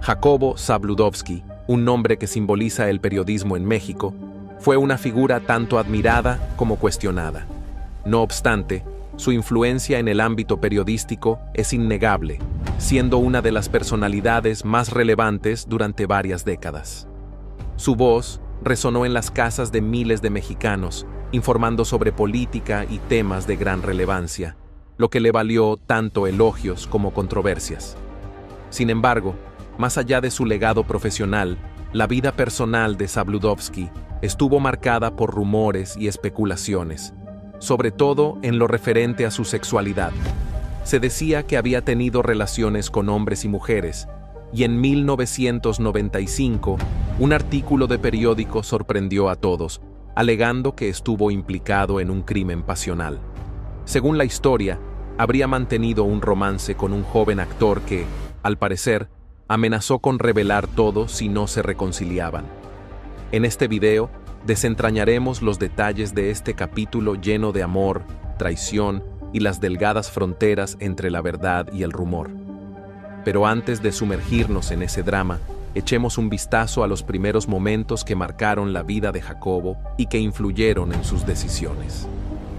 Jacobo Zabludovsky, un nombre que simboliza el periodismo en México, fue una figura tanto admirada como cuestionada. No obstante, su influencia en el ámbito periodístico es innegable, siendo una de las personalidades más relevantes durante varias décadas. Su voz resonó en las casas de miles de mexicanos, informando sobre política y temas de gran relevancia, lo que le valió tanto elogios como controversias. Sin embargo, más allá de su legado profesional, la vida personal de Zabludovsky estuvo marcada por rumores y especulaciones, sobre todo en lo referente a su sexualidad. Se decía que había tenido relaciones con hombres y mujeres, y en 1995, un artículo de periódico sorprendió a todos, alegando que estuvo implicado en un crimen pasional. Según la historia, habría mantenido un romance con un joven actor que, al parecer, amenazó con revelar todo si no se reconciliaban. En este video, desentrañaremos los detalles de este capítulo lleno de amor, traición y las delgadas fronteras entre la verdad y el rumor. Pero antes de sumergirnos en ese drama, echemos un vistazo a los primeros momentos que marcaron la vida de Jacobo y que influyeron en sus decisiones.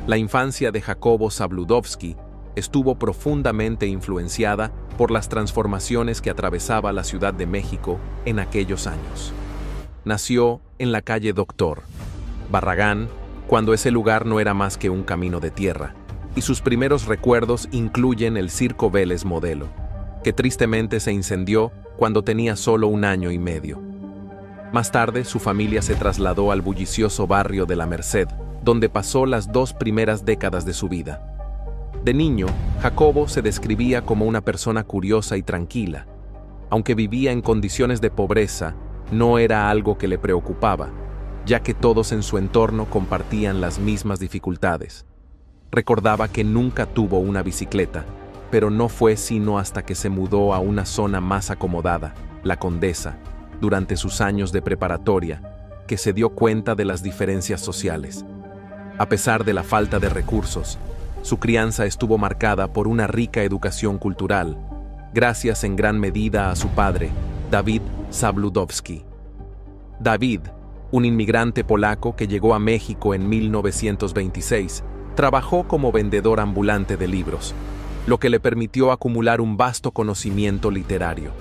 La infancia de Jacobo Zabludovsky estuvo profundamente influenciada por las transformaciones que atravesaba la Ciudad de México en aquellos años. Nació en la calle Doctor Barragán, cuando ese lugar no era más que un camino de tierra, y sus primeros recuerdos incluyen el Circo Vélez Modelo, que tristemente se incendió cuando tenía solo 1 año y medio. Más tarde, su familia se trasladó al bullicioso barrio de La Merced, donde pasó las 2 primeras décadas de su vida. De niño, Jacobo se describía como una persona curiosa y tranquila. Aunque vivía en condiciones de pobreza, no era algo que le preocupaba, ya que todos en su entorno compartían las mismas dificultades. Recordaba que nunca tuvo una bicicleta, pero no fue sino hasta que se mudó a una zona más acomodada, La Condesa, durante sus años de preparatoria, que se dio cuenta de las diferencias sociales. A pesar de la falta de recursos, su crianza estuvo marcada por una rica educación cultural, gracias en gran medida a su padre, David Zabludovsky. David, un inmigrante polaco que llegó a México en 1926, trabajó como vendedor ambulante de libros, lo que le permitió acumular un vasto conocimiento literario.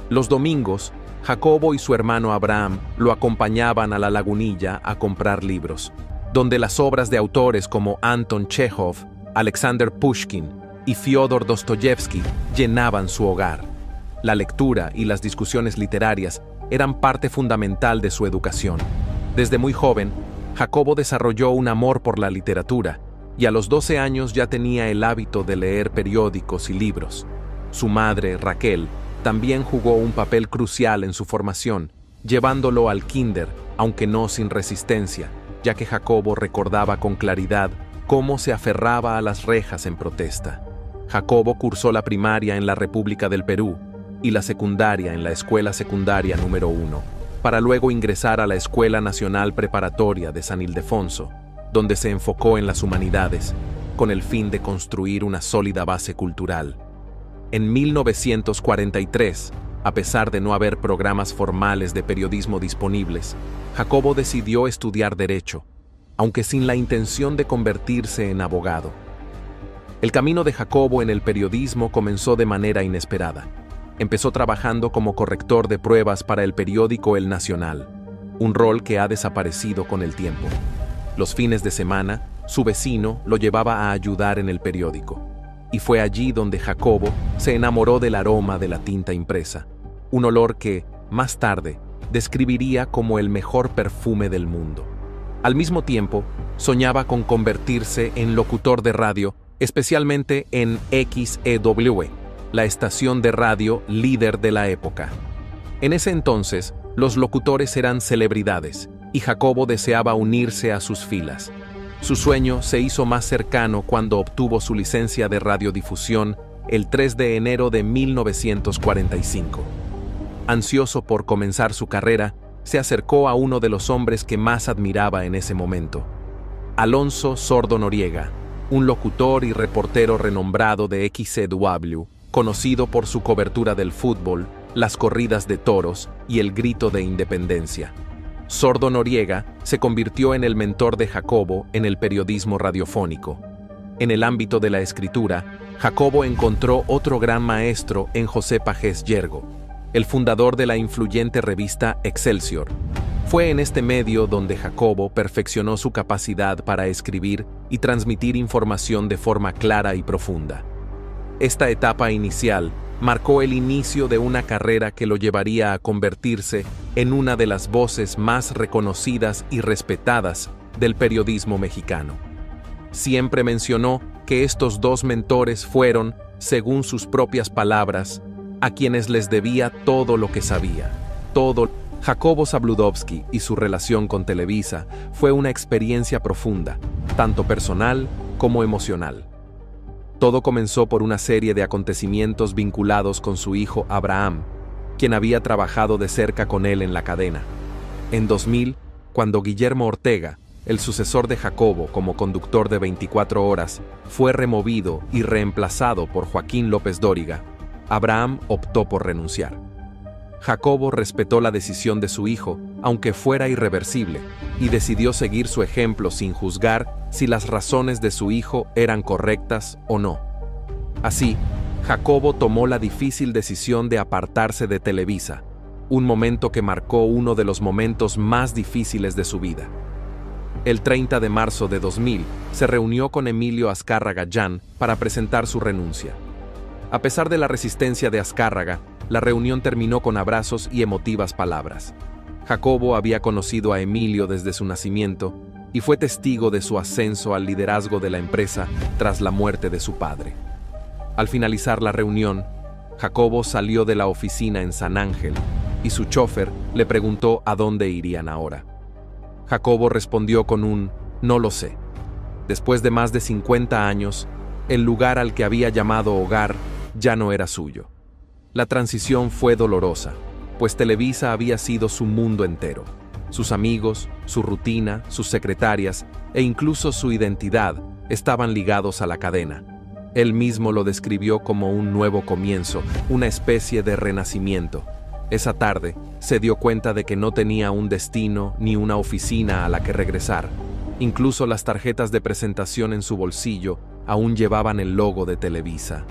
Los domingos, Jacobo y su hermano Abraham lo acompañaban a la Lagunilla a comprar libros, donde las obras de autores como Anton Chekhov, Alexander Pushkin y Fyodor Dostoyevsky llenaban su hogar. La lectura y las discusiones literarias eran parte fundamental de su educación. Desde muy joven, Jacobo desarrolló un amor por la literatura y a los 12 años ya tenía el hábito de leer periódicos y libros. Su madre, Raquel, también jugó un papel crucial en su formación, llevándolo al kinder, aunque no sin resistencia, ya que Jacobo recordaba con claridad cómo se aferraba a las rejas en protesta. Jacobo cursó la primaria en la República del Perú y la secundaria en la Escuela Secundaria número 1, para luego ingresar a la Escuela Nacional Preparatoria de San Ildefonso, donde se enfocó en las humanidades, con el fin de construir una sólida base cultural. En 1943, a pesar de no haber programas formales de periodismo disponibles, Jacobo decidió estudiar Derecho, aunque sin la intención de convertirse en abogado. El camino de Jacobo en el periodismo comenzó de manera inesperada. Empezó trabajando como corrector de pruebas para el periódico El Nacional, un rol que ha desaparecido con el tiempo. Los fines de semana, su vecino lo llevaba a ayudar en el periódico, y fue allí donde Jacobo se enamoró del aroma de la tinta impresa, un olor que, más tarde, describiría como el mejor perfume del mundo. Al mismo tiempo, soñaba con convertirse en locutor de radio, especialmente en XEW, la estación de radio líder de la época. En ese entonces, los locutores eran celebridades, y Jacobo deseaba unirse a sus filas. Su sueño se hizo más cercano cuando obtuvo su licencia de radiodifusión el 3 de enero de 1945. Ansioso por comenzar su carrera, se acercó a uno de los hombres que más admiraba en ese momento, Alonso Sordo Noriega, un locutor y reportero renombrado de XEW, conocido por su cobertura del fútbol, las corridas de toros y el grito de independencia. Sordo Noriega se convirtió en el mentor de Jacobo en el periodismo radiofónico. En el ámbito de la escritura, Jacobo encontró otro gran maestro en José Pagés Yergo, el fundador de la influyente revista Excelsior. Fue en este medio donde Jacobo perfeccionó su capacidad para escribir y transmitir información de forma clara y profunda. Esta etapa inicial marcó el inicio de una carrera que lo llevaría a convertirse en una de las voces más reconocidas y respetadas del periodismo mexicano. Siempre mencionó que estos dos mentores fueron, según sus propias palabras, a quienes les debía todo lo que sabía, todo. Jacobo Zabludovsky y su relación con Televisa fue una experiencia profunda, tanto personal como emocional. Todo comenzó por una serie de acontecimientos vinculados con su hijo Abraham, quien había trabajado de cerca con él en la cadena. En 2000, cuando Guillermo Ortega, el sucesor de Jacobo como conductor de 24 horas, fue removido y reemplazado por Joaquín López Dóriga, Abraham optó por renunciar. Jacobo respetó la decisión de su hijo, aunque fuera irreversible, y decidió seguir su ejemplo sin juzgar si las razones de su hijo eran correctas o no. Así, Jacobo tomó la difícil decisión de apartarse de Televisa, un momento que marcó uno de los momentos más difíciles de su vida. El 30 de marzo de 2000 se reunió con Emilio Azcárraga Llán para presentar su renuncia. A pesar de la resistencia de Azcárraga, la reunión terminó con abrazos y emotivas palabras. Jacobo había conocido a Emilio desde su nacimiento y fue testigo de su ascenso al liderazgo de la empresa tras la muerte de su padre. Al finalizar la reunión, Jacobo salió de la oficina en San Ángel y su chofer le preguntó a dónde irían ahora. Jacobo respondió con un «no lo sé». Después de más de 50 años, el lugar al que había llamado hogar ya no era suyo. La transición fue dolorosa, pues Televisa había sido su mundo entero. Sus amigos, su rutina, sus secretarias e incluso su identidad estaban ligados a la cadena. Él mismo lo describió como un nuevo comienzo, una especie de renacimiento. Esa tarde se dio cuenta de que no tenía un destino ni una oficina a la que regresar. Incluso las tarjetas de presentación en su bolsillo aún llevaban el logo de Televisa.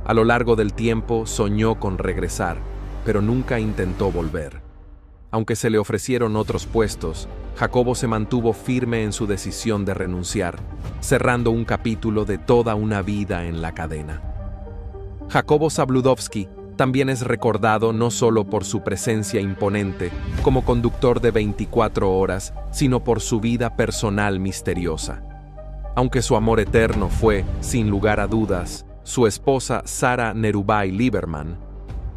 A lo largo del tiempo soñó con regresar, pero nunca intentó volver. Aunque se le ofrecieron otros puestos, Jacobo se mantuvo firme en su decisión de renunciar, cerrando un capítulo de toda una vida en la cadena. Jacobo Zabludovsky también es recordado no solo por su presencia imponente como conductor de 24 horas, sino por su vida personal misteriosa. Aunque su amor eterno fue, sin lugar a dudas, su esposa Sara Nerubay Lieberman,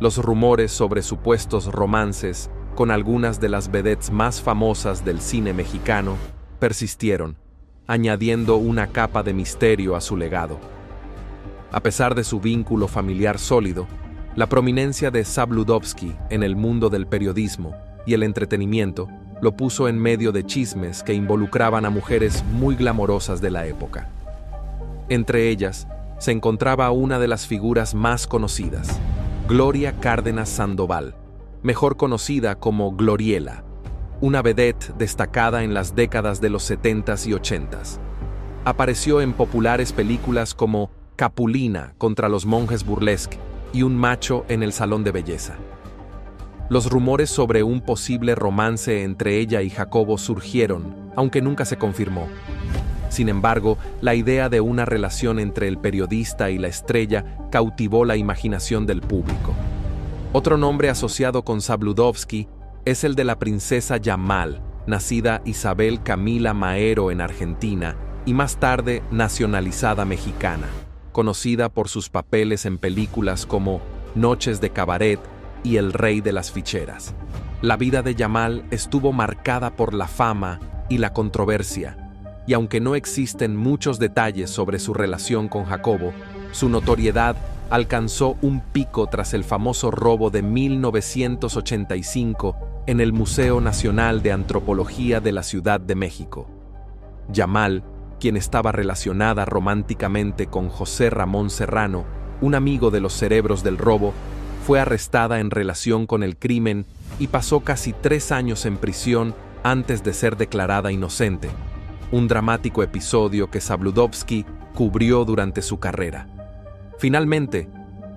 los rumores sobre supuestos romances con algunas de las vedettes más famosas del cine mexicano persistieron, añadiendo una capa de misterio a su legado. A pesar de su vínculo familiar sólido, la prominencia de Zabludovsky en el mundo del periodismo y el entretenimiento lo puso en medio de chismes que involucraban a mujeres muy glamorosas de la época. Entre ellas, se encontraba una de las figuras más conocidas, Gloria Cárdenas Sandoval, mejor conocida como Gloriela, una vedette destacada en las décadas de los 70s y 80s. Apareció en populares películas como Capulina contra los monjes burlesque y Un macho en el salón de belleza. Los rumores sobre un posible romance entre ella y Jacobo surgieron, aunque nunca se confirmó. Sin embargo, la idea de una relación entre el periodista y la estrella cautivó la imaginación del público. Otro nombre asociado con Zabludovsky es el de la princesa Yamal, nacida Isabel Camila Maero en Argentina y más tarde nacionalizada mexicana, conocida por sus papeles en películas como Noches de Cabaret y El Rey de las Ficheras. La vida de Yamal estuvo marcada por la fama y la controversia, y aunque no existen muchos detalles sobre su relación con Jacobo, su notoriedad alcanzó un pico tras el famoso robo de 1985 en el Museo Nacional de Antropología de la Ciudad de México. Yamal, quien estaba relacionada románticamente con José Ramón Serrano, un amigo de los cerebros del robo, fue arrestada en relación con el crimen y pasó casi 3 años en prisión antes de ser declarada inocente, un dramático episodio que Zabludovsky cubrió durante su carrera. Finalmente,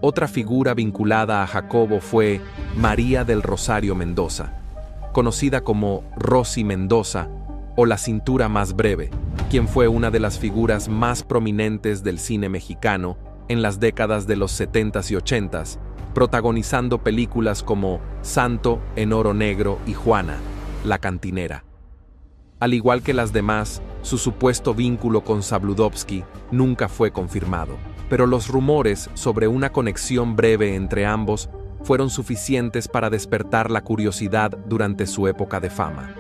otra figura vinculada a Jacobo fue María del Rosario Mendoza, conocida como Rosy Mendoza o la cintura más breve, quien fue una de las figuras más prominentes del cine mexicano en las décadas de los 70s y 80s, protagonizando películas como Santo en Oro Negro y Juana, la cantinera. Al igual que las demás, su supuesto vínculo con Zabludovsky nunca fue confirmado, pero los rumores sobre una conexión breve entre ambos fueron suficientes para despertar la curiosidad durante su época de fama.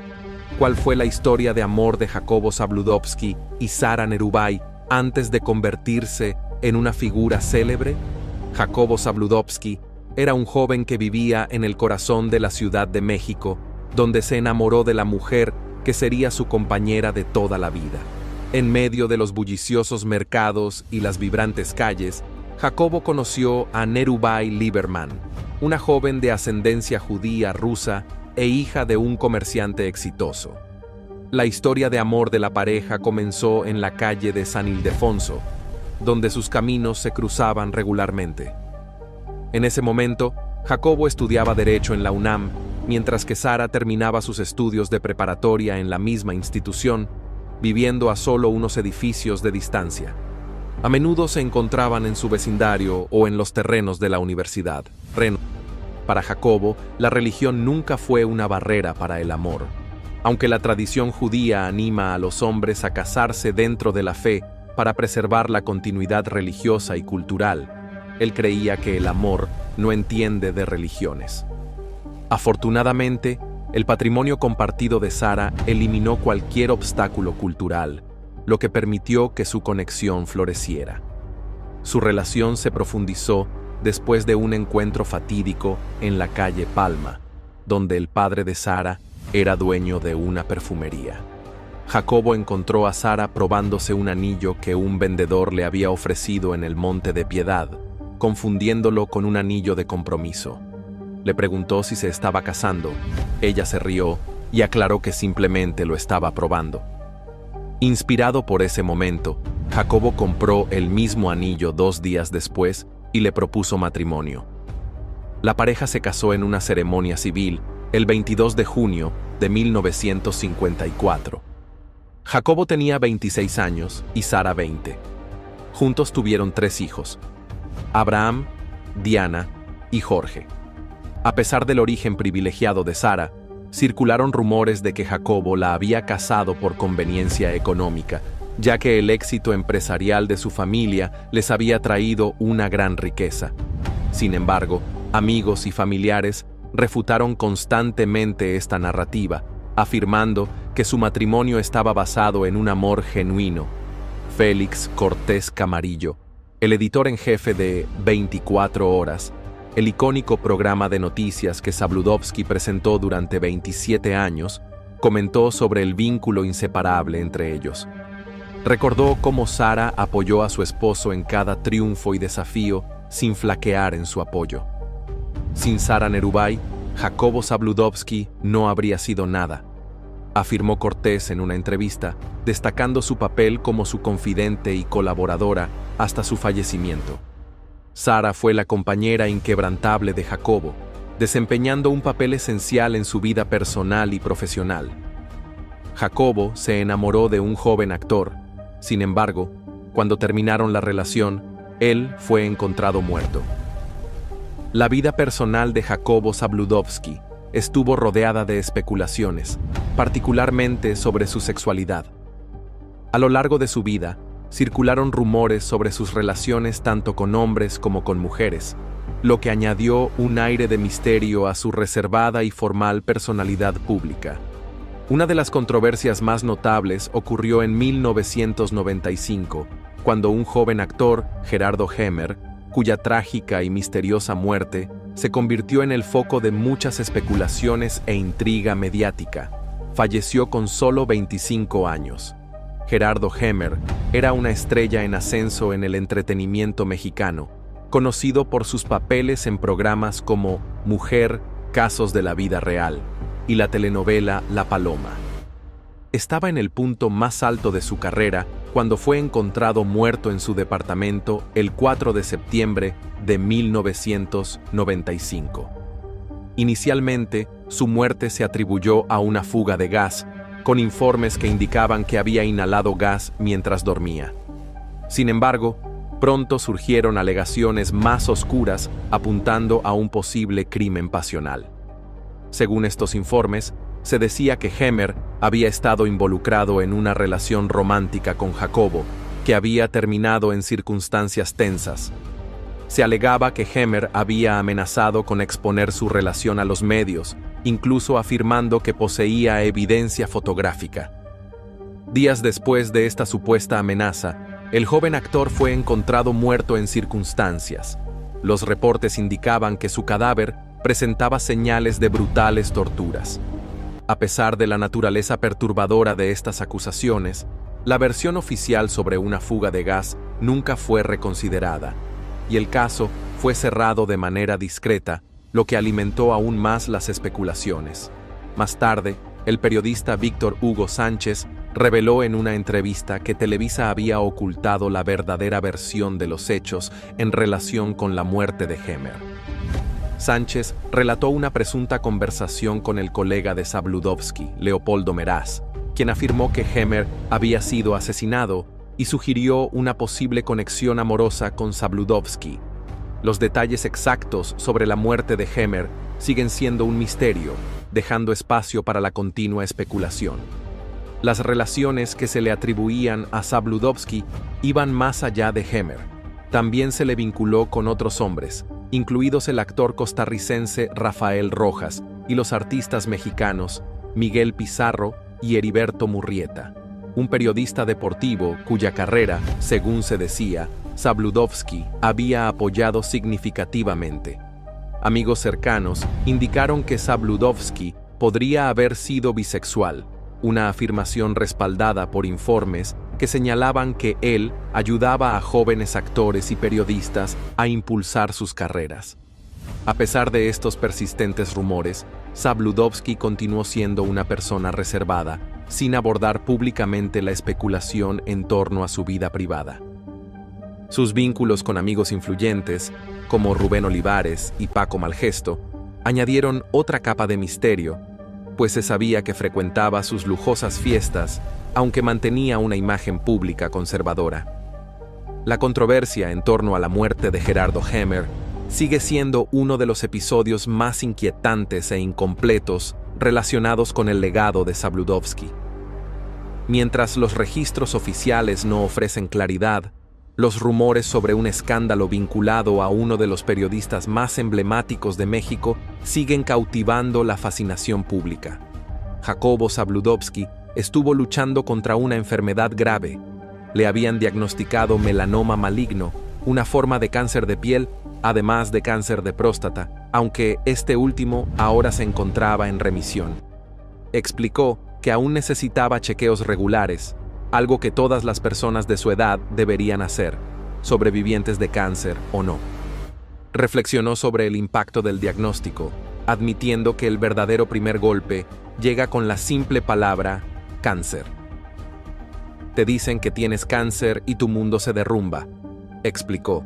¿Cuál fue la historia de amor de Jacobo Zabludovsky y Sara Nerubay antes de convertirse en una figura célebre? Jacobo Zabludovsky era un joven que vivía en el corazón de la Ciudad de México, donde se enamoró de la mujer que sería su compañera de toda la vida. En medio de los bulliciosos mercados y las vibrantes calles, Jacobo conoció a Nerubay Lieberman, una joven de ascendencia judía rusa e hija de un comerciante exitoso. La historia de amor de la pareja comenzó en la calle de San Ildefonso, donde sus caminos se cruzaban regularmente. En ese momento, Jacobo estudiaba Derecho en la UNAM, mientras que Sara terminaba sus estudios de preparatoria en la misma institución, viviendo a solo unos edificios de distancia. A menudo se encontraban en su vecindario o en los terrenos de la universidad. Para Jacobo, la religión nunca fue una barrera para el amor. Aunque la tradición judía anima a los hombres a casarse dentro de la fe para preservar la continuidad religiosa y cultural, él creía que el amor no entiende de religiones. Afortunadamente, el patrimonio compartido de Sara eliminó cualquier obstáculo cultural, lo que permitió que su conexión floreciera. Su relación se profundizó después de un encuentro fatídico en la calle Palma, donde el padre de Sara era dueño de una perfumería. Jacobo encontró a Sara probándose un anillo que un vendedor le había ofrecido en el Monte de Piedad, confundiéndolo con un anillo de compromiso. Le preguntó si se estaba casando. Ella se rió y aclaró que simplemente lo estaba probando. Inspirado por ese momento, Jacobo compró el mismo anillo 2 días después y le propuso matrimonio. La pareja se casó en una ceremonia civil el 22 de junio de 1954. Jacobo tenía 26 años y Sara 20. Juntos tuvieron 3 hijos: Abraham, Diana y Jorge. A pesar del origen privilegiado de Sara, circularon rumores de que Jacobo la había casado por conveniencia económica, ya que el éxito empresarial de su familia les había traído una gran riqueza. Sin embargo, amigos y familiares refutaron constantemente esta narrativa, afirmando que su matrimonio estaba basado en un amor genuino. Félix Cortés Camarillo, el editor en jefe de 24 Horas, el icónico programa de noticias que Zabludovsky presentó durante 27 años, comentó sobre el vínculo inseparable entre ellos. Recordó cómo Sara apoyó a su esposo en cada triunfo y desafío sin flaquear en su apoyo. Sin Sara Nerubay, Jacobo Zabludovsky no habría sido nada, afirmó Cortés en una entrevista, destacando su papel como su confidente y colaboradora hasta su fallecimiento. Sara fue la compañera inquebrantable de Jacobo, desempeñando un papel esencial en su vida personal y profesional. Jacobo se enamoró de un joven actor. Sin embargo, cuando terminaron la relación, él fue encontrado muerto. La vida personal de Jacobo Zabludovsky estuvo rodeada de especulaciones, particularmente sobre su sexualidad. A lo largo de su vida, circularon rumores sobre sus relaciones tanto con hombres como con mujeres, lo que añadió un aire de misterio a su reservada y formal personalidad pública. Una de las controversias más notables ocurrió en 1995, cuando un joven actor, Gerardo Hemer, cuya trágica y misteriosa muerte se convirtió en el foco de muchas especulaciones e intriga mediática, falleció con solo 25 años. Gerardo Hemer era una estrella en ascenso en el entretenimiento mexicano, conocido por sus papeles en programas como Mujer, Casos de la Vida Real y la telenovela La Paloma. Estaba en el punto más alto de su carrera cuando fue encontrado muerto en su departamento el 4 de septiembre de 1995. Inicialmente, su muerte se atribuyó a una fuga de gas, con informes que indicaban que había inhalado gas mientras dormía. Sin embargo, pronto surgieron alegaciones más oscuras apuntando a un posible crimen pasional. Según estos informes, se decía que Hemer había estado involucrado en una relación romántica con Jacobo, que había terminado en circunstancias tensas. Se alegaba que Hemer había amenazado con exponer su relación a los medios, incluso afirmando que poseía evidencia fotográfica. Días después de esta supuesta amenaza, el joven actor fue encontrado muerto en circunstancias. Los reportes indicaban que su cadáver presentaba señales de brutales torturas. A pesar de la naturaleza perturbadora de estas acusaciones, la versión oficial sobre una fuga de gas nunca fue reconsiderada, y el caso fue cerrado de manera discreta, lo que alimentó aún más las especulaciones. Más tarde, el periodista Víctor Hugo Sánchez reveló en una entrevista que Televisa había ocultado la verdadera versión de los hechos en relación con la muerte de Hemer. Sánchez relató una presunta conversación con el colega de Zabludovsky, Leopoldo Meraz, quien afirmó que Hemer había sido asesinado y sugirió una posible conexión amorosa con Zabludovsky. Los detalles exactos sobre la muerte de Hemer siguen siendo un misterio, dejando espacio para la continua especulación. Las relaciones que se le atribuían a Zabludovsky iban más allá de Hemer. También se le vinculó con otros hombres, incluidos el actor costarricense Rafael Rojas y los artistas mexicanos Miguel Pizarro y Heriberto Murrieta, un periodista deportivo cuya carrera, según se decía, Zabludovsky había apoyado significativamente. Amigos cercanos indicaron que Zabludovsky podría haber sido bisexual, una afirmación respaldada por informes que señalaban que él ayudaba a jóvenes actores y periodistas a impulsar sus carreras. A pesar de estos persistentes rumores, Zabludovsky continuó siendo una persona reservada, sin abordar públicamente la especulación en torno a su vida privada. Sus vínculos con amigos influyentes, como Rubén Olivares y Paco Malgesto, añadieron otra capa de misterio, pues se sabía que frecuentaba sus lujosas fiestas, aunque mantenía una imagen pública conservadora. La controversia en torno a la muerte de Gerardo Hemer sigue siendo uno de los episodios más inquietantes e incompletos relacionados con el legado de Zabludovsky. Mientras los registros oficiales no ofrecen claridad, los rumores sobre un escándalo vinculado a uno de los periodistas más emblemáticos de México siguen cautivando la fascinación pública. Jacobo Zabludovsky estuvo luchando contra una enfermedad grave. Le habían diagnosticado melanoma maligno, una forma de cáncer de piel, además de cáncer de próstata, aunque este último ahora se encontraba en remisión. Explicó que aún necesitaba chequeos regulares, algo que todas las personas de su edad deberían hacer, sobrevivientes de cáncer o no. Reflexionó sobre el impacto del diagnóstico, admitiendo que el verdadero primer golpe llega con la simple palabra cáncer. Te dicen que tienes cáncer y tu mundo se derrumba, explicó.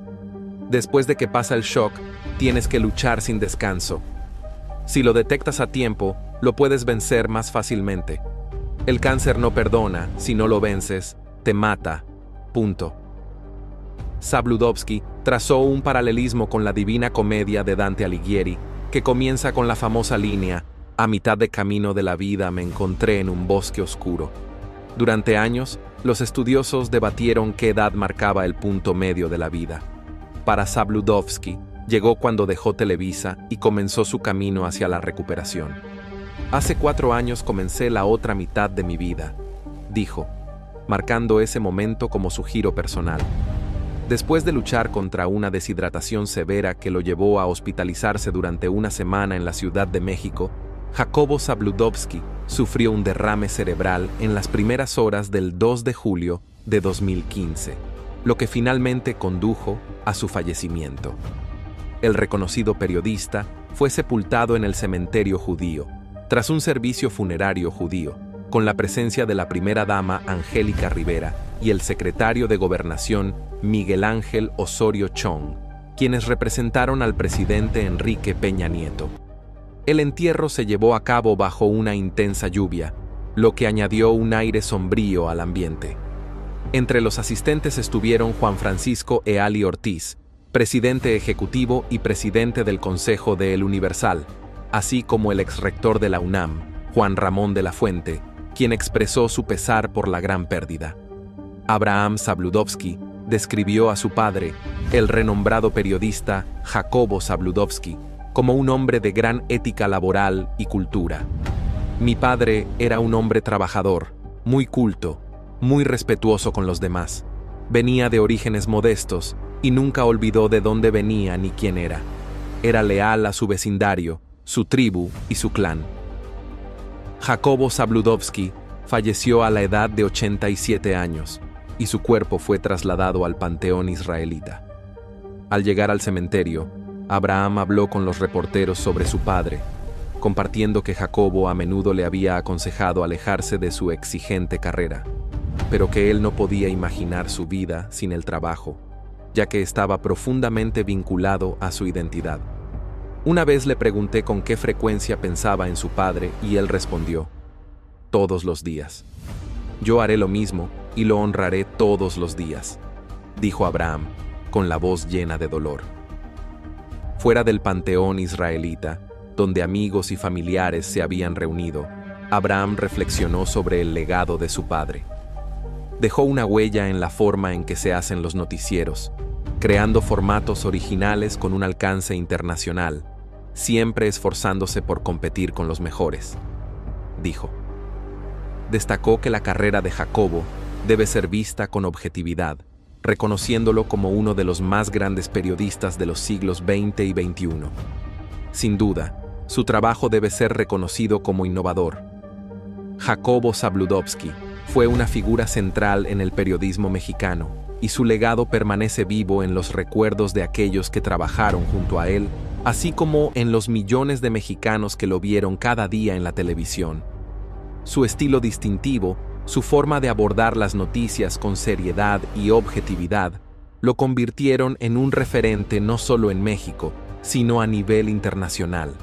Después de que pasa el shock, tienes que luchar sin descanso. Si lo detectas a tiempo, lo puedes vencer más fácilmente. El cáncer no perdona, si no lo vences, te mata. Punto. Zabludovsky trazó un paralelismo con la Divina Comedia de Dante Alighieri, que comienza con la famosa línea: a mitad de camino de la vida me encontré en un bosque oscuro. Durante años, los estudiosos debatieron qué edad marcaba el punto medio de la vida. Para Zabludovsky, llegó cuando dejó Televisa y comenzó su camino hacia la recuperación. Hace 4 años comencé la otra mitad de mi vida, dijo, marcando ese momento como su giro personal. Después de luchar contra una deshidratación severa que lo llevó a hospitalizarse durante una semana en la Ciudad de México, Jacobo Zabludovsky sufrió un derrame cerebral en las primeras horas del 2 de julio de 2015. lo que finalmente condujo a su fallecimiento. El reconocido periodista fue sepultado en el cementerio judío, tras un servicio funerario judío, con la presencia de la primera dama Angélica Rivera y el secretario de Gobernación Miguel Ángel Osorio Chong, quienes representaron al presidente Enrique Peña Nieto. El entierro se llevó a cabo bajo una intensa lluvia, lo que añadió un aire sombrío al ambiente. Entre los asistentes estuvieron Juan Francisco Eali Ortiz, presidente ejecutivo y presidente del Consejo de El Universal, así como el exrector de la UNAM, Juan Ramón de la Fuente, quien expresó su pesar por la gran pérdida. Abraham Zabludovsky describió a su padre, el renombrado periodista Jacobo Zabludovsky, como un hombre de gran ética laboral y cultura. Mi padre era un hombre trabajador, muy culto, muy respetuoso con los demás. Venía de orígenes modestos y nunca olvidó de dónde venía ni quién era. Era leal a su vecindario, su tribu y su clan. Jacobo Zabludovsky falleció a la edad de 87 años y su cuerpo fue trasladado al panteón israelita. Al llegar al cementerio, Abraham habló con los reporteros sobre su padre, compartiendo que Jacobo a menudo le había aconsejado alejarse de su exigente carrera, pero que él no podía imaginar su vida sin el trabajo, ya que estaba profundamente vinculado a su identidad. Una vez le pregunté con qué frecuencia pensaba en su padre y él respondió: todos los días. Yo haré lo mismo y lo honraré todos los días, dijo Abraham, con la voz llena de dolor. Fuera del panteón israelita, donde amigos y familiares se habían reunido, Abraham reflexionó sobre el legado de su padre. Dejó una huella en la forma en que se hacen los noticieros, creando formatos originales con un alcance internacional, siempre esforzándose por competir con los mejores, dijo. Destacó que la carrera de Jacobo debe ser vista con objetividad, reconociéndolo como uno de los más grandes periodistas de los siglos XX y XXI. Sin duda, su trabajo debe ser reconocido como innovador. Jacobo Zabludovsky fue una figura central en el periodismo mexicano y su legado permanece vivo en los recuerdos de aquellos que trabajaron junto a él, así como en los millones de mexicanos que lo vieron cada día en la televisión. Su estilo distintivo, su forma de abordar las noticias con seriedad y objetividad, lo convirtieron en un referente no solo en México, sino a nivel internacional.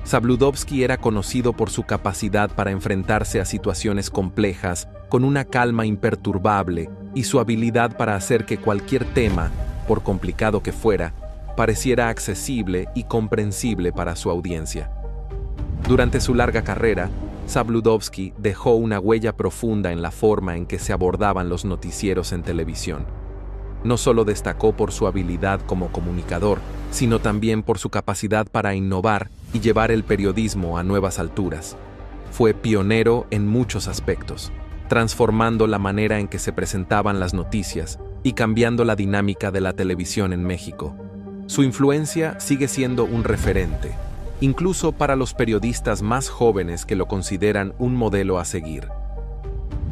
Zabludovsky era conocido por su capacidad para enfrentarse a situaciones complejas con una calma imperturbable y su habilidad para hacer que cualquier tema, por complicado que fuera, pareciera accesible y comprensible para su audiencia. Durante su larga carrera, Zabludovsky dejó una huella profunda en la forma en que se abordaban los noticieros en televisión. No solo destacó por su habilidad como comunicador, sino también por su capacidad para innovar y llevar el periodismo a nuevas alturas. Fue pionero en muchos aspectos, transformando la manera en que se presentaban las noticias y cambiando la dinámica de la televisión en México. Su influencia sigue siendo un referente, incluso para los periodistas más jóvenes que lo consideran un modelo a seguir.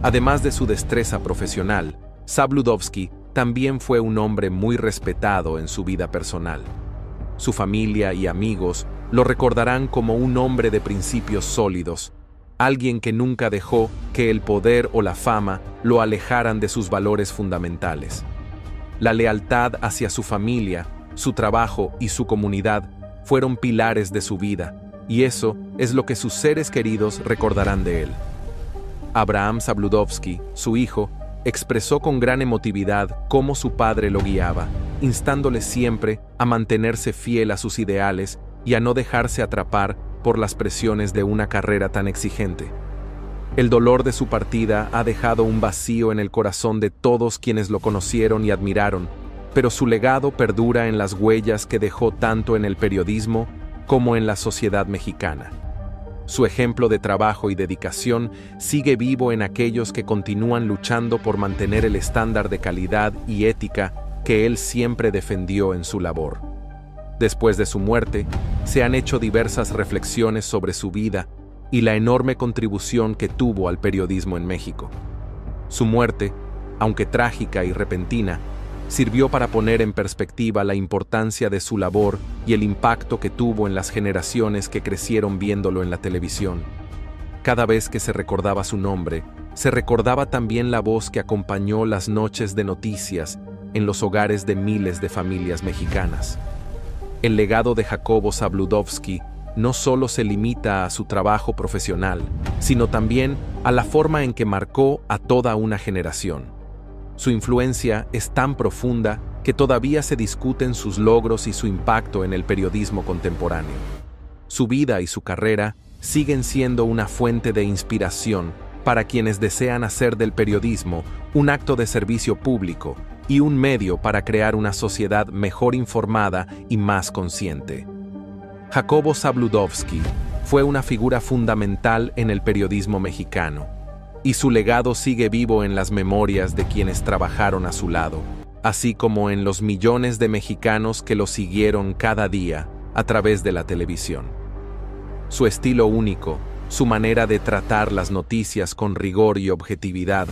Además de su destreza profesional, Zabludovsky también fue un hombre muy respetado en su vida personal. Su familia y amigos lo recordarán como un hombre de principios sólidos, alguien que nunca dejó que el poder o la fama lo alejaran de sus valores fundamentales. La lealtad hacia su familia, su trabajo y su comunidad fueron pilares de su vida, y eso es lo que sus seres queridos recordarán de él. Abraham Zabludovsky, su hijo, expresó con gran emotividad cómo su padre lo guiaba, instándole siempre a mantenerse fiel a sus ideales y a no dejarse atrapar por las presiones de una carrera tan exigente. El dolor de su partida ha dejado un vacío en el corazón de todos quienes lo conocieron y admiraron, pero su legado perdura en las huellas que dejó tanto en el periodismo como en la sociedad mexicana. Su ejemplo de trabajo y dedicación sigue vivo en aquellos que continúan luchando por mantener el estándar de calidad y ética que él siempre defendió en su labor. Después de su muerte, se han hecho diversas reflexiones sobre su vida y la enorme contribución que tuvo al periodismo en México. Su muerte aunque trágica y repentina, sirvió para poner en perspectiva la importancia de su labor y el impacto que tuvo en las generaciones que crecieron viéndolo en la televisión. Cada vez que se recordaba su nombre, se recordaba también la voz que acompañó las noches de noticias en los hogares de miles de familias mexicanas. El legado de Jacobo Zabludovsky no solo se limita a su trabajo profesional, sino también a la forma en que marcó a toda una generación. Su influencia es tan profunda que todavía se discuten sus logros y su impacto en el periodismo contemporáneo. Su vida y su carrera siguen siendo una fuente de inspiración para quienes desean hacer del periodismo un acto de servicio público y un medio para crear una sociedad mejor informada y más consciente. Jacobo Zabludovsky fue una figura fundamental en el periodismo mexicano, y su legado sigue vivo en las memorias de quienes trabajaron a su lado, así como en los millones de mexicanos que lo siguieron cada día a través de la televisión. Su estilo único, su manera de tratar las noticias con rigor y objetividad,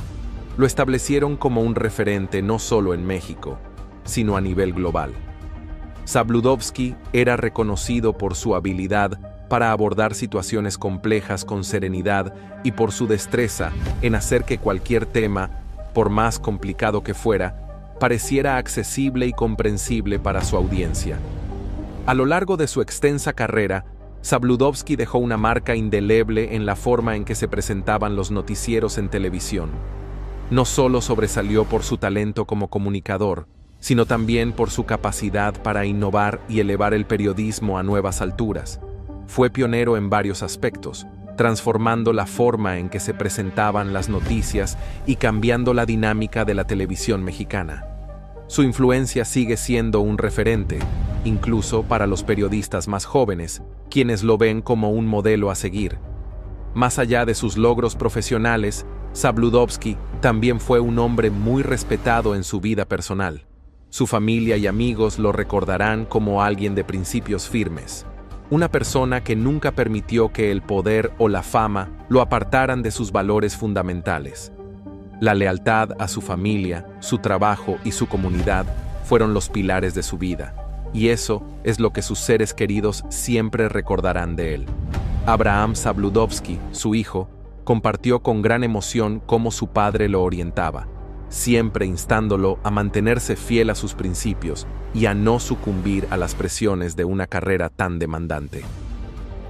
lo establecieron como un referente no solo en México, sino a nivel global. Zabludovsky era reconocido por su habilidad para abordar situaciones complejas con serenidad y por su destreza en hacer que cualquier tema, por más complicado que fuera, pareciera accesible y comprensible para su audiencia. A lo largo de su extensa carrera, Zabludovsky dejó una marca indeleble en la forma en que se presentaban los noticieros en televisión. No solo sobresalió por su talento como comunicador, sino también por su capacidad para innovar y elevar el periodismo a nuevas alturas. Fue pionero en varios aspectos, transformando la forma en que se presentaban las noticias y cambiando la dinámica de la televisión mexicana. Su influencia sigue siendo un referente, incluso para los periodistas más jóvenes, quienes lo ven como un modelo a seguir. Más allá de sus logros profesionales, Zabludovsky también fue un hombre muy respetado en su vida personal. Su familia y amigos lo recordarán como alguien de principios firmes, una persona que nunca permitió que el poder o la fama lo apartaran de sus valores fundamentales. La lealtad a su familia, su trabajo y su comunidad fueron los pilares de su vida, y eso es lo que sus seres queridos siempre recordarán de él. Abraham Zabludovsky, su hijo, compartió con gran emoción cómo su padre lo orientaba, siempre instándolo a mantenerse fiel a sus principios y a no sucumbir a las presiones de una carrera tan demandante.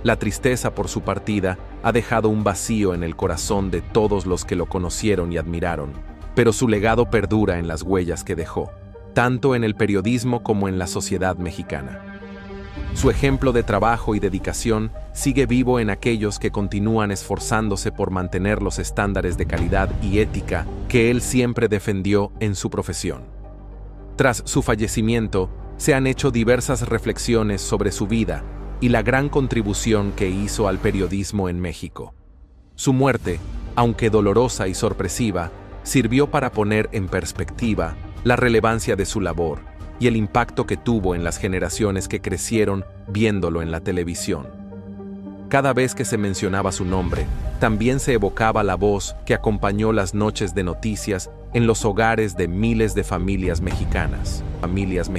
La tristeza por su partida ha dejado un vacío en el corazón de todos los que lo conocieron y admiraron, pero su legado perdura en las huellas que dejó, tanto en el periodismo como en la sociedad mexicana. Su ejemplo de trabajo y dedicación sigue vivo en aquellos que continúan esforzándose por mantener los estándares de calidad y ética que él siempre defendió en su profesión. Tras su fallecimiento, se han hecho diversas reflexiones sobre su vida y la gran contribución que hizo al periodismo en México. Su muerte, aunque dolorosa y sorpresiva, sirvió para poner en perspectiva la relevancia de su labor y el impacto que tuvo en las generaciones que crecieron viéndolo en la televisión. Cada vez que se mencionaba su nombre, también se evocaba la voz que acompañó las noches de noticias en los hogares de miles de familias mexicanas.